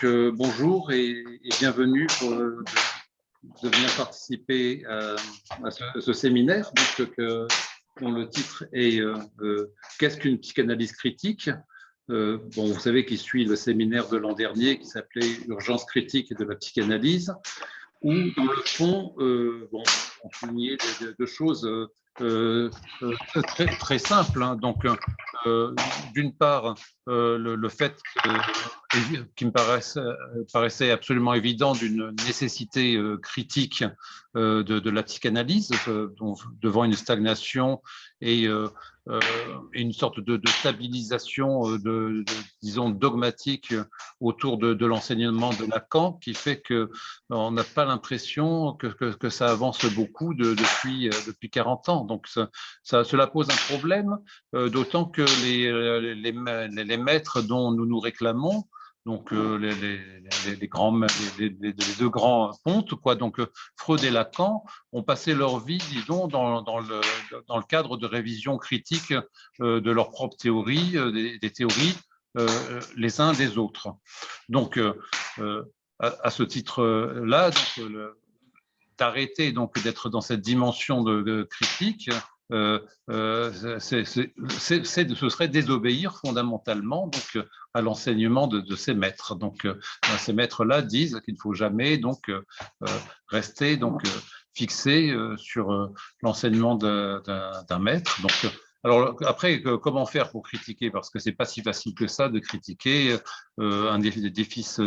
Bonjour et bienvenue pour de venir participer à ce séminaire dont le titre est Qu'est-ce qu'une psychanalyse critique? Vous savez qu'il suit le séminaire de l'an dernier qui s'appelait Urgence critique de la psychanalyse, où dans le fond, on soulignait deux choses très simples. Hein. Donc, d'une part, le fait qui me paraissait absolument évident d'une nécessité critique de la psychanalyse devant une stagnation et une sorte de stabilisation, disons, dogmatique autour de l'enseignement de Lacan, qui fait qu'on n'a pas l'impression que ça avance beaucoup depuis 40 ans. Donc, cela pose un problème, d'autant que les maîtres dont nous nous réclamons, donc les deux grands pontes, quoi, donc Freud et Lacan, ont passé leur vie, disons, dans le cadre de révision critique de leurs propres théories, des théories les uns des autres. Donc, à ce titre-là, d'arrêter d'être dans cette dimension de critique, ce serait désobéir fondamentalement à l'enseignement de ces maîtres. Donc, ces maîtres-là disent qu'il ne faut jamais rester fixé sur l'enseignement d'un maître. Donc, alors après, comment faire pour critiquer? Parce que c'est pas si facile que ça de critiquer un édifice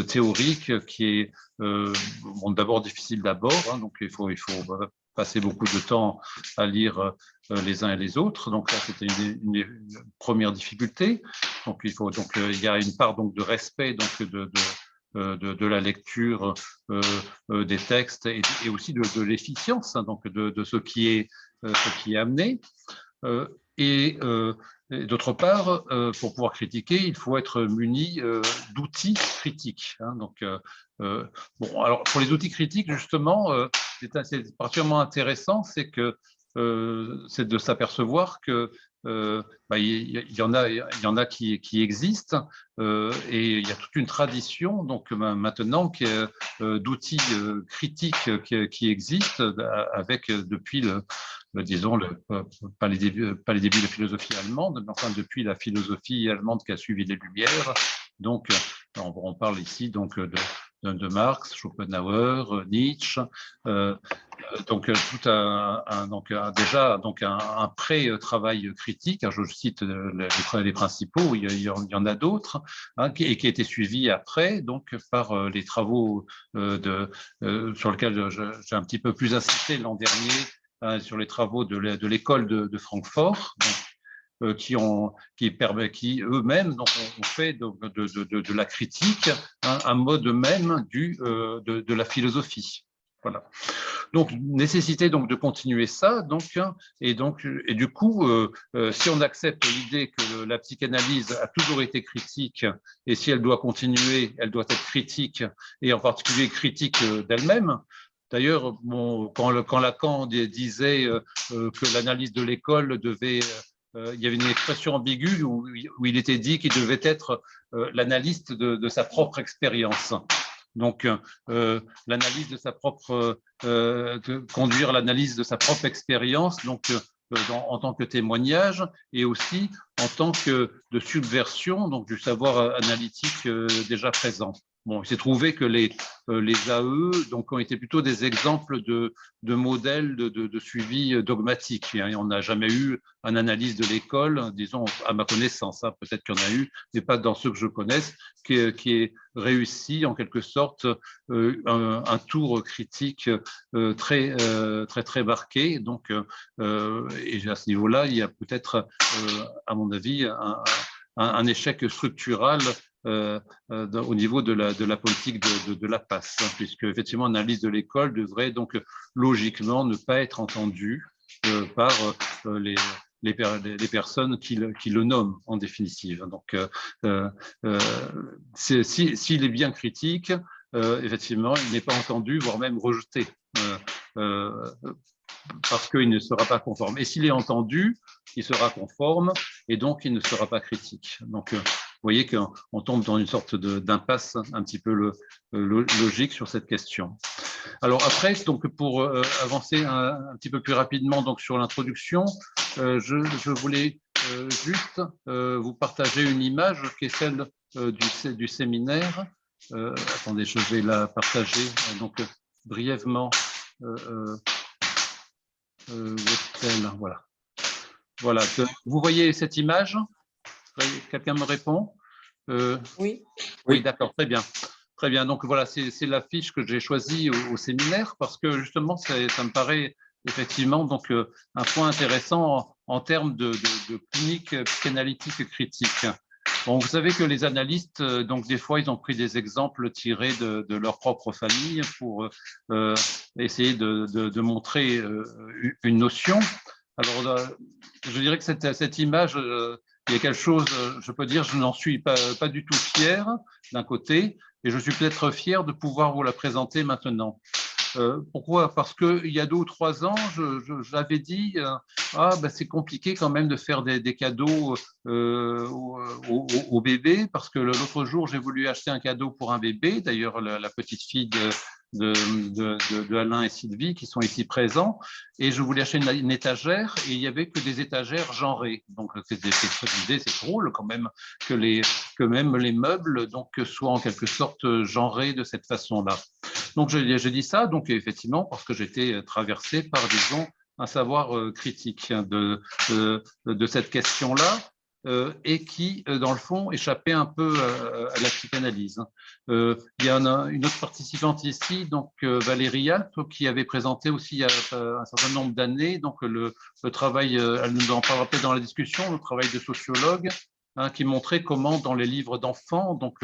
théorique qui est d'abord difficile d'abord, hein, donc il faut passer beaucoup de temps à lire les uns et les autres. Donc là, c'était une première difficulté. Donc il y a une part de respect de la lecture des textes et aussi de l'efficience, hein, donc de ce qui est amené. Et d'autre part, pour pouvoir critiquer, il faut être muni d'outils critiques. Hein, alors pour les outils critiques, justement, c'est particulièrement intéressant, c'est de s'apercevoir que il y en a qui existent et il y a toute une tradition maintenant d'outils critiques qui existent avec depuis disons, pas les débuts de la philosophie allemande, mais enfin depuis la philosophie allemande qui a suivi les Lumières. Donc, on parle ici de Marx, Schopenhauer, Nietzsche, déjà un pré-travail critique. Je cite les principaux, il y en a d'autres, hein, qui a été suivi après par les travaux sur lesquels j'ai un petit peu plus insisté l'an dernier, sur les travaux de l'école de Francfort, qui eux-mêmes ont fait de la critique un mode même de la philosophie. Voilà. Donc, nécessité de continuer ça. Et du coup, si on accepte l'idée que la psychanalyse a toujours été critique, et si elle doit continuer, elle doit être critique, et en particulier critique d'elle-même. D'ailleurs, quand Lacan disait que l'analyse de l'école devait il y avait une expression ambiguë où il était dit qu'il devait être l'analyste de sa propre expérience. Donc, l'analyse de sa propre, conduire l'analyse de sa propre expérience, en tant que témoignage et aussi en tant que de subversion du savoir analytique déjà présent. Bon, il s'est trouvé que les AE ont été plutôt des exemples de modèles de suivi dogmatique. Hein. On n'a jamais eu une analyse de l'école, disons, à ma connaissance, hein, peut-être qu'il y en a eu, mais pas dans ceux que je connaisse, qui est réussi en quelque sorte un tour critique très marqué. Donc, et à ce niveau-là, il y a peut-être, à mon avis, un échec structural au niveau de la politique de la passe, hein, puisque effectivement l'analyse de l'école devrait logiquement ne pas être entendue par les personnes qui le nomment en définitive. Donc, s'il est bien critique, effectivement, il n'est pas entendu, voire même rejeté, parce qu'il ne sera pas conforme. Et s'il est entendu, il sera conforme, et donc il ne sera pas critique. Donc, voyez qu'on tombe dans une sorte d'impasse un petit peu logique sur cette question. Alors après, donc pour avancer un petit peu plus rapidement donc sur l'introduction, je voulais juste vous partager une image qui est celle du séminaire. Attendez, je vais la partager donc brièvement. Où est-elle? Voilà. Voilà. Vous voyez cette image? Quelqu'un me répond? Oui. Oui, d'accord, très bien. Très bien. Donc voilà, c'est l'affiche que j'ai choisie au séminaire parce que justement, ça me paraît effectivement donc un point intéressant en termes de clinique psychanalytique critique. Bon, vous savez que les analystes, donc des fois, ils ont pris des exemples tirés de leur propre famille pour essayer de montrer une notion. Alors, je dirais que cette image, il y a quelque chose, je peux dire, je n'en suis pas du tout fier d'un côté, et je suis peut-être fier de pouvoir vous la présenter maintenant. Pourquoi? Parce qu'il y a 2 ou 3 ans, j'avais dit c'est compliqué quand même de faire des cadeaux au bébé, parce que l'autre jour, j'ai voulu acheter un cadeau pour un bébé, d'ailleurs la petite fille de Alain et Sylvie qui sont ici présents, et je voulais acheter une étagère et il n'y avait que des étagères genrées. Donc c'est drôle quand même que même les meubles donc, soient en quelque sorte genrés de cette façon-là. Donc j'ai dit ça, donc effectivement, parce que j'étais traversé par, disons, un savoir critique de cette question-là, et qui, dans le fond, échappait un peu à la psychanalyse. Il y a une autre participante ici, donc Valérie Alp, qui avait présenté aussi il y a un certain nombre d'années donc le travail, elle nous en parlera peut-être dans la discussion, le travail de sociologue, qui montrait comment dans les livres d'enfants, donc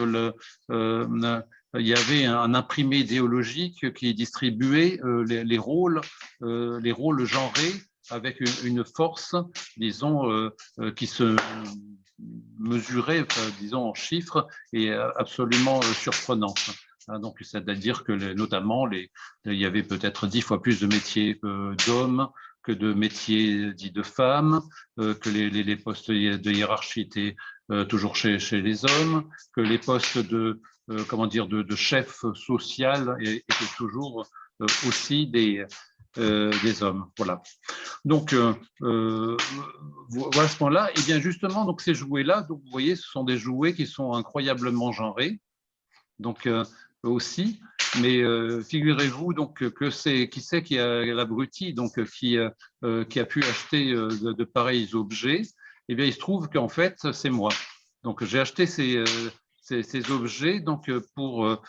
il y avait un imprimé idéologique qui distribuait les rôles genrés avec une force, disons, qui se mesurait, disons, en chiffres et absolument surprenante. Donc, c'est-à-dire que notamment, il y avait peut-être 10 fois plus de métiers d'hommes que de métiers dits de femmes, que les postes de hiérarchie étaient toujours chez les hommes, que les postes de chef social étaient toujours aussi des hommes. Voilà. Donc, voilà ce point-là. Et bien justement, donc ces jouets-là, donc vous voyez, ce sont des jouets qui sont incroyablement genrés. Donc aussi, mais figurez-vous donc que qui a l'abruti, donc qui a pu acheter de pareils objets. Eh bien, il se trouve qu'en fait, c'est moi. Donc, j'ai acheté ces objets donc pour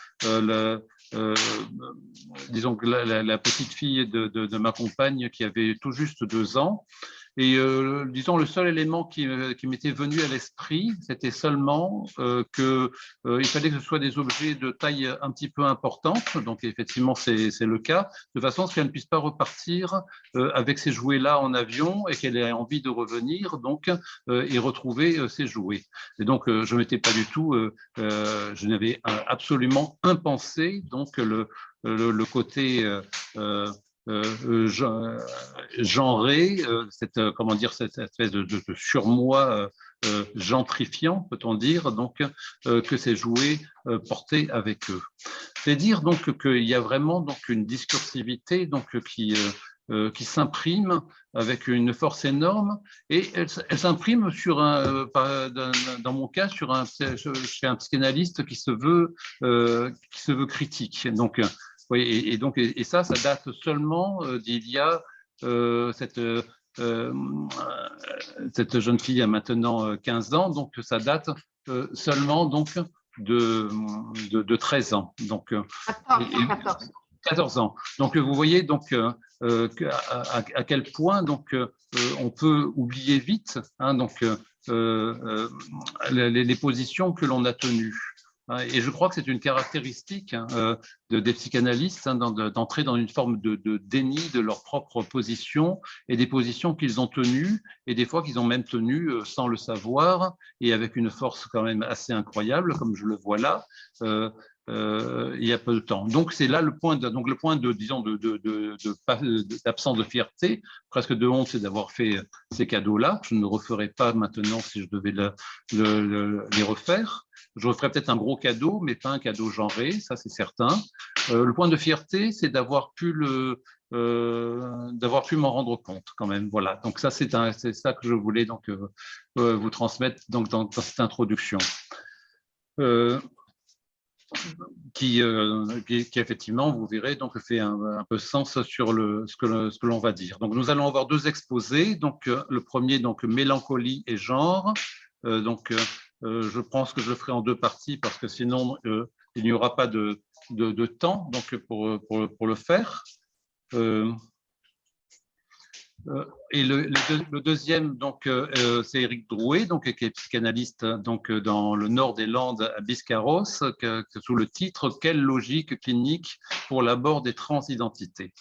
disons que la petite fille de ma compagne qui avait tout juste 2 ans. Et disons, le seul élément qui m'était venu à l'esprit, c'était seulement qu'il fallait que ce soit des objets de taille un petit peu importante, donc effectivement c'est le cas, de façon à ce qu'elle ne puisse pas repartir avec ces jouets-là en avion et qu'elle ait envie de revenir donc et retrouver ses jouets. Et donc je m'étais pas du tout, je n'avais absolument impensé donc le côté genré, comment dire, cette espèce de surmoi gentrifiant, peut-on dire, donc que ces jouets portaient avec eux. C'est dire donc qu'il y a vraiment donc une discursivité donc qui s'imprime avec une force énorme et elle s'imprime sur dans mon cas chez un psychanalyste qui se veut critique. Donc oui, et ça date seulement d'il y a cette jeune fille a maintenant 15 ans, donc ça date seulement donc de 13 ans. Donc, 14 ans. Donc vous voyez donc à quel point donc on peut oublier vite donc les positions que l'on a tenues. Et je crois que c'est une caractéristique des psychanalystes d'entrer dans une forme de déni de leur propre position et des positions qu'ils ont tenues et des fois qu'ils ont même tenues sans le savoir et avec une force quand même assez incroyable comme je le vois là. il y a peu de temps. Donc c'est là le point de disons d'absence de fierté, presque de honte, c'est d'avoir fait ces cadeaux-là. Je ne le referai pas maintenant si je devais les refaire. Je referais peut-être un gros cadeau, mais pas un cadeau genré, ça c'est certain. Le point de fierté, c'est d'avoir pu m'en rendre compte quand même. Voilà. Donc ça, c'est ça que je voulais donc vous transmettre donc dans cette introduction. Qui effectivement, vous verrez, donc fait un peu sens sur ce que l'on va dire. Donc nous allons avoir deux exposés. Donc le premier, donc mélancolie et genre. Je pense que je le ferai en deux parties parce que sinon il n'y aura pas de temps donc pour le faire. Et le deuxième, donc, c'est Éric Drouet, donc, qui est psychanalyste donc, dans le nord des Landes à Biscarrosse, sous le titre « Quelle logique clinique pour l'abord des transidentités ».